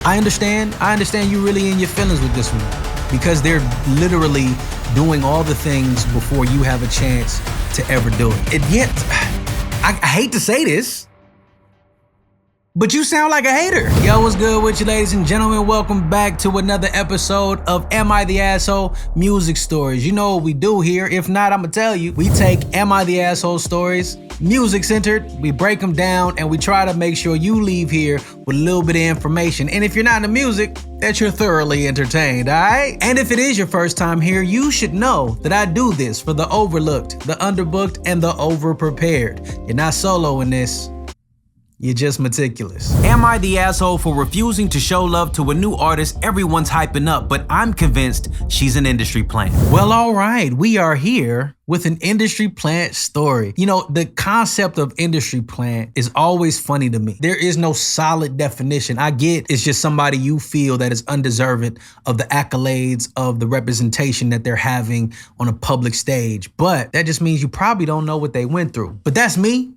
I understand you really in your feelings with this one because they're literally doing all the things before you have a chance to ever do it. And yet, I hate to say this, but you sound like a hater. Yo, what's good with you, ladies and gentlemen? Welcome back to another episode of Am I the Asshole? Music Stories. You know what we do here. If not, I'm gonna tell you. We take Am I the Asshole stories, music-centered, we break them down, and we try to make sure you leave here with a little bit of information. And if you're not into music, that you're thoroughly entertained, all right? And if it is your first time here, you should know that I do this for the overlooked, the underbooked, and the overprepared. You're not solo in this. You're just meticulous. Am I the asshole for refusing to show love to a new artist everyone's hyping up, but I'm convinced she's an industry plant? Well, all right, we are here with an industry plant story. You know, the concept of industry plant is always funny to me. There is no solid definition. I get it's just somebody you feel that is undeserving of the accolades of the representation that they're having on a public stage. But that just means you probably don't know what they went through. But that's me.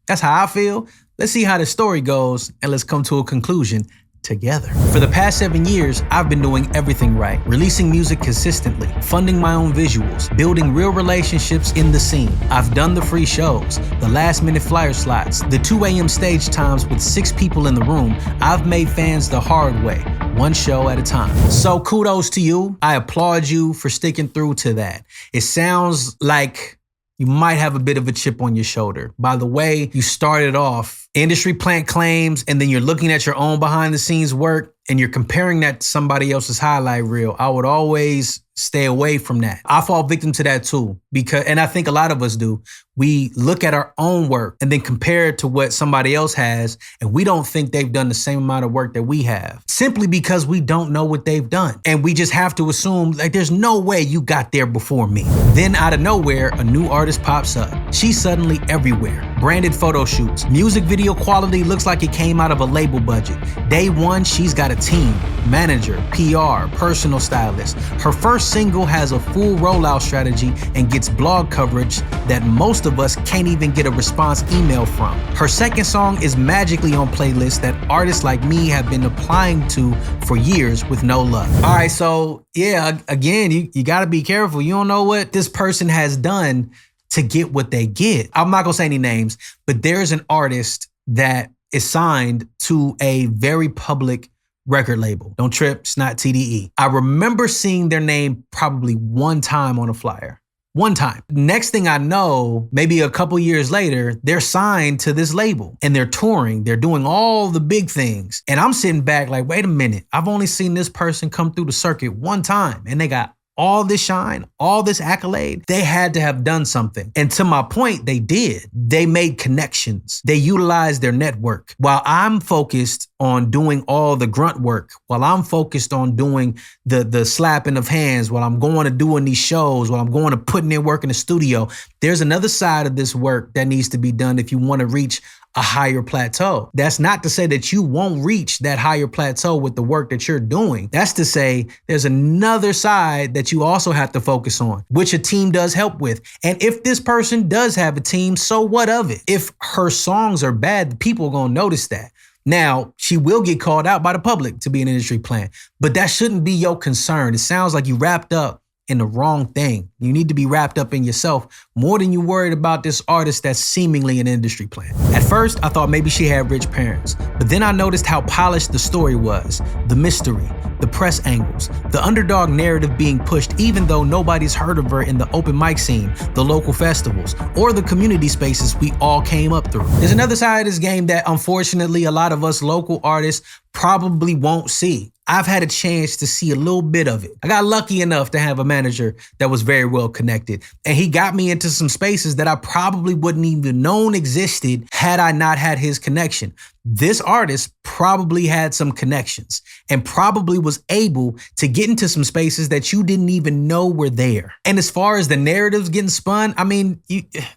That's how I feel. Let's see how the story goes and let's come to a conclusion together. For the past 7 years, I've been doing everything right. Releasing music consistently, funding my own visuals, building real relationships in the scene. I've done the free shows, the last minute flyer slots, the 2 a.m. stage times with 6 people in the room. I've made fans the hard way, one show at a time. So kudos to you. I applaud you for sticking through to that. It sounds like you might have a bit of a chip on your shoulder. By the way you started off, industry plant claims, and then you're looking at your own behind the scenes work and you're comparing that to somebody else's highlight reel. I would always stay away from that. I fall victim to that too, and I think a lot of us do. We look at our own work and then compare it to what somebody else has, and we don't think they've done the same amount of work that we have, simply because we don't know what they've done. And we just have to assume like there's no way you got there before me. Then out of nowhere, a new artist pops up. She's suddenly everywhere. Branded photo shoots. Music video quality looks like it came out of a label budget. Day one, she's got a team, manager, PR, personal stylist. Her first single has a full rollout strategy and gets blog coverage that most of us can't even get a response email from. Her second song is magically on playlists that artists like me have been applying to for years with no luck. All right, so yeah, again, you gotta be careful. You don't know what this person has done to get what they get. I'm not gonna say any names, but there's an artist that is signed to a very public record label. Don't trip, it's not TDE. I remember seeing their name probably one time on a flyer. One time. Next thing I know, maybe a couple years later, they're signed to this label and they're touring. They're doing all the big things. And I'm sitting back like, wait a minute, I've only seen this person come through the circuit one time and they got all this shine, all this accolade. They had to have done something. And to my point, they did. They made connections. They utilized their network. While I'm focused on doing all the grunt work, while I'm focused on doing the slapping of hands, while I'm going to doing these shows, while I'm going to putting in work in the studio, there's another side of this work that needs to be done if you want to reach a higher plateau. That's not to say that you won't reach that higher plateau with the work that you're doing. That's to say there's another side that you also have to focus on, which a team does help with. And if this person does have a team, so what of it? If her songs are bad, people are going to notice that. Now, she will get called out by the public to be an industry plant, but that shouldn't be your concern. It sounds like you wrapped up in the wrong thing. You need to be wrapped up in yourself more than you worried about this artist that's seemingly an industry plant. At first, I thought maybe she had rich parents, but then I noticed how polished the story was, the mystery, the press angles, the underdog narrative being pushed even though nobody's heard of her in the open mic scene, the local festivals, or the community spaces we all came up through. There's another side of this game that unfortunately a lot of us local artists probably won't see. I've had a chance to see a little bit of it. I got lucky enough to have a manager that was very well connected, and he got me into some spaces that I probably wouldn't even known existed had I not had his connection. This artist probably had some connections and probably was able to get into some spaces that you didn't even know were there. And as far as the narratives getting spun, I mean,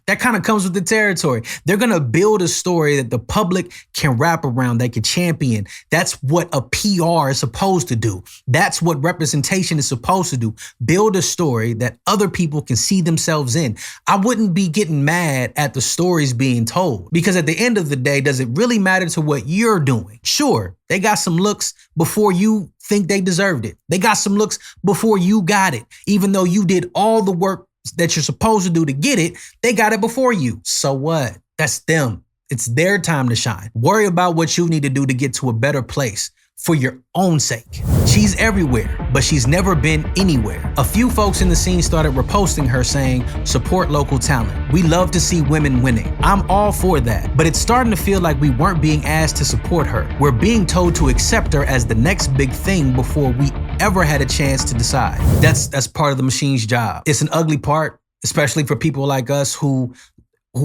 that kind of comes with the territory. They're going to build a story that the public can wrap around, they can champion. That's what a PR is supposed to do. That's what representation is supposed to do. Build a story that other people can see themselves in. I wouldn't be getting mad at the stories being told, because at the end of the day, does it really matter to what you're doing? Sure, they got some looks before you think they deserved it. They got some looks before you got it. Even though you did all the work that you're supposed to do to get it, they got it before you. So what? That's them. It's their time to shine. Worry about what you need to do to get to a better place for your own sake. She's everywhere, but she's never been anywhere. A few folks in the scene started reposting her saying, support local talent. We love to see women winning. I'm all for that, but it's starting to feel like we weren't being asked to support her. We're being told to accept her as the next big thing before we ever had a chance to decide. That's part of the machine's job. It's an ugly part, especially for people like us who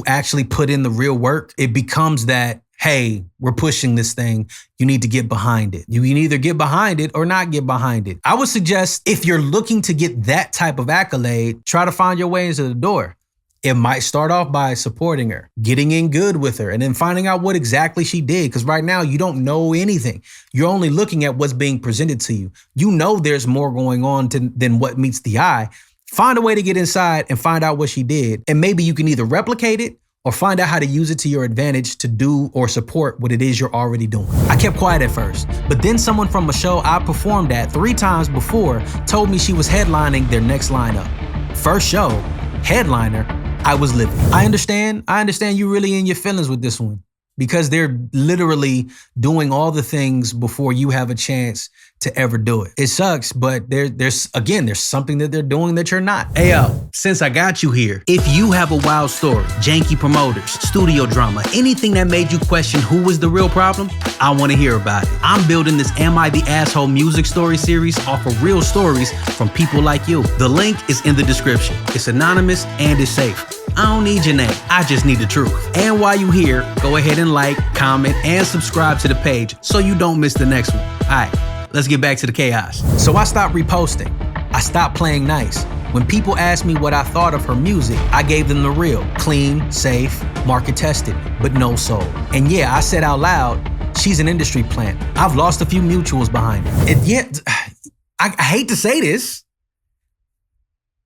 actually put in the real work. It becomes that, hey, we're pushing this thing. You need to get behind it. You can either get behind it or not get behind it. I would suggest if you're looking to get that type of accolade, try to find your way into the door. It might start off by supporting her, getting in good with her, and then finding out what exactly she did. Because right now you don't know anything. You're only looking at what's being presented to you. You know there's more going on than what meets the eye. Find a way to get inside and find out what she did. And maybe you can either replicate it or find out how to use it to your advantage to do or support what it is you're already doing. I kept quiet at first, but then someone from a show I performed at 3 times before told me she was headlining their next lineup. First show, headliner, I was livid. I understand you really in your feelings with this one, because they're literally doing all the things before you have a chance to ever do it. It sucks, but there's something that they're doing that you're not. Hey, yo, since I got you here, if you have a wild story, janky promoters, studio drama, anything that made you question who was the real problem, I want to hear about it. I'm building this Am I the Asshole music story series off of real stories from people like you. The link is in the description. It's anonymous and it's safe. I don't need your name, I just need the truth. And while you're here, go ahead and like, comment, and subscribe to the page so you don't miss the next one. All right, let's get back to the chaos. So I stopped reposting. I stopped playing nice. When people asked me what I thought of her music, I gave them the real, clean, safe, market tested, but no soul. And yeah, I said out loud, she's an industry plant. I've lost a few mutuals behind her. And yet, I hate to say this,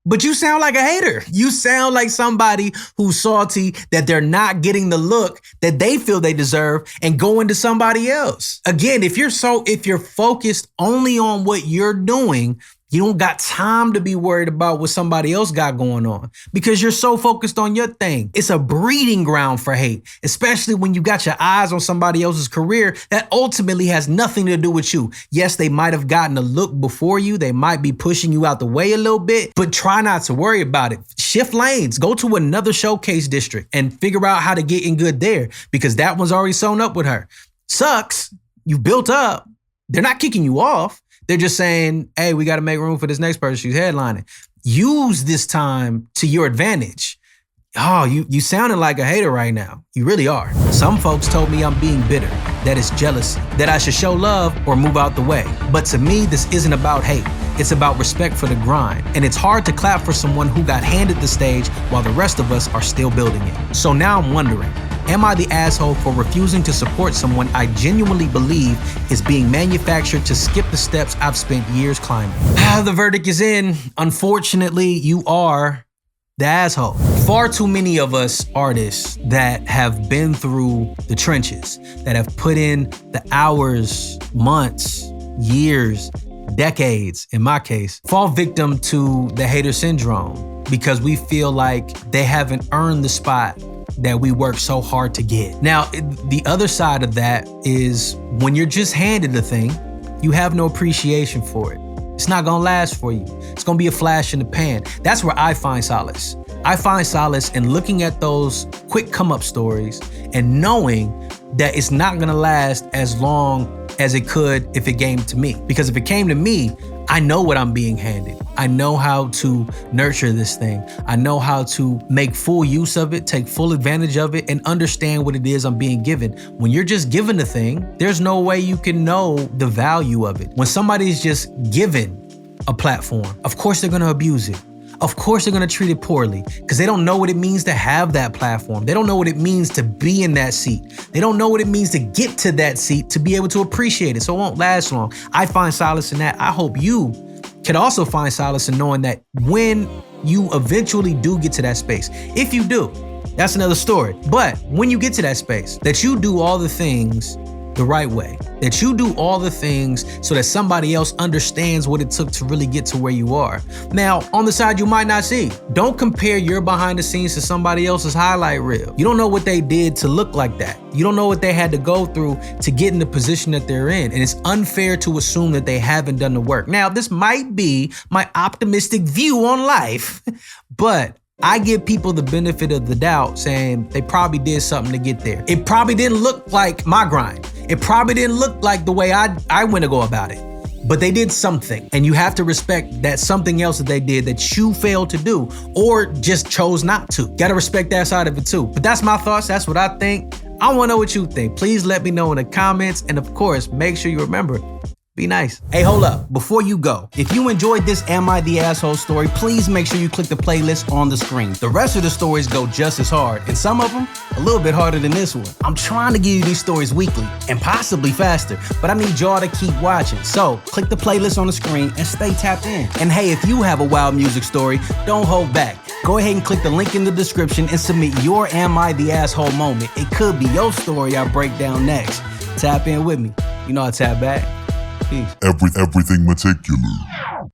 but you sound like a hater. You sound like somebody who's salty that they're not getting the look that they feel they deserve and going to somebody else. Again, if you're focused only on what you're doing, you don't got time to be worried about what somebody else got going on because you're so focused on your thing. It's a breeding ground for hate, especially when you got your eyes on somebody else's career that ultimately has nothing to do with you. Yes, they might have gotten a look before you. They might be pushing you out the way a little bit, but try not to worry about it. Shift lanes, go to another showcase district and figure out how to get in good there because that one's already sewn up with her. Sucks. You've built up. They're not kicking you off. They're just saying, hey, we got to make room for this next person she's headlining. Use this time to your advantage. Oh, you sounding like a hater right now. You really are. Some folks told me I'm being bitter, that it's jealousy, that I should show love or move out the way. But to me, this isn't about hate. It's about respect for the grind. And it's hard to clap for someone who got handed the stage while the rest of us are still building it. So now I'm wondering, am I the asshole for refusing to support someone I genuinely believe is being manufactured to skip the steps I've spent years climbing? The verdict is in. Unfortunately, you are the asshole. Far too many of us artists that have been through the trenches, that have put in the hours, months, years, decades, in my case, fall victim to the hater syndrome because we feel like they haven't earned the spot that we work so hard to get. Now, the other side of that is when you're just handed the thing, you have no appreciation for it. It's not gonna last for you. It's gonna be a flash in the pan. That's where I find solace. I find solace in looking at those quick come up stories and knowing that it's not gonna last as long as it could if it came to me. Because if it came to me, I know what I'm being handed. I know how to nurture this thing. I know how to make full use of it, take full advantage of it, and understand what it is I'm being given. When you're just given the thing, there's no way you can know the value of it. When somebody's just given a platform, of course they're gonna abuse it. Of course they're gonna treat it poorly because they don't know what it means to have that platform. They don't know what it means to be in that seat. They don't know what it means to get to that seat to be able to appreciate it. So it won't last long. I find solace in that. I hope you can also find solace in knowing that when you eventually do get to that space, if you do, that's another story. But when you get to that space, that you do all the things the right way, that you do all the things so that somebody else understands what it took to really get to where you are. Now, on the side you might not see, don't compare your behind the scenes to somebody else's highlight reel. You don't know what they did to look like that. You don't know what they had to go through to get in the position that they're in. And it's unfair to assume that they haven't done the work. Now, this might be my optimistic view on life, but I give people the benefit of the doubt saying they probably did something to get there. It probably didn't look like my grind. It probably didn't look like the way I went to go about it, but they did something, and you have to respect that something else that they did that you failed to do or just chose not to. Gotta respect that side of it too. But that's my thoughts. That's what I think. I wanna know what you think. Please let me know in the comments. And of course, make sure you remember, be nice. Hey, hold up. Before you go, if you enjoyed this Am I the Asshole story, please make sure you click the playlist on the screen. The rest of the stories go just as hard, and some of them a little bit harder than this one. I'm trying to give you these stories weekly and possibly faster, but I need y'all to keep watching. So click the playlist on the screen and stay tapped in. And hey, if you have a wild music story, don't hold back. Go ahead and click the link in the description and submit your Am I the Asshole moment. It could be your story I break down next. Tap in with me. You know I tap back. Peace. Everything meticulous.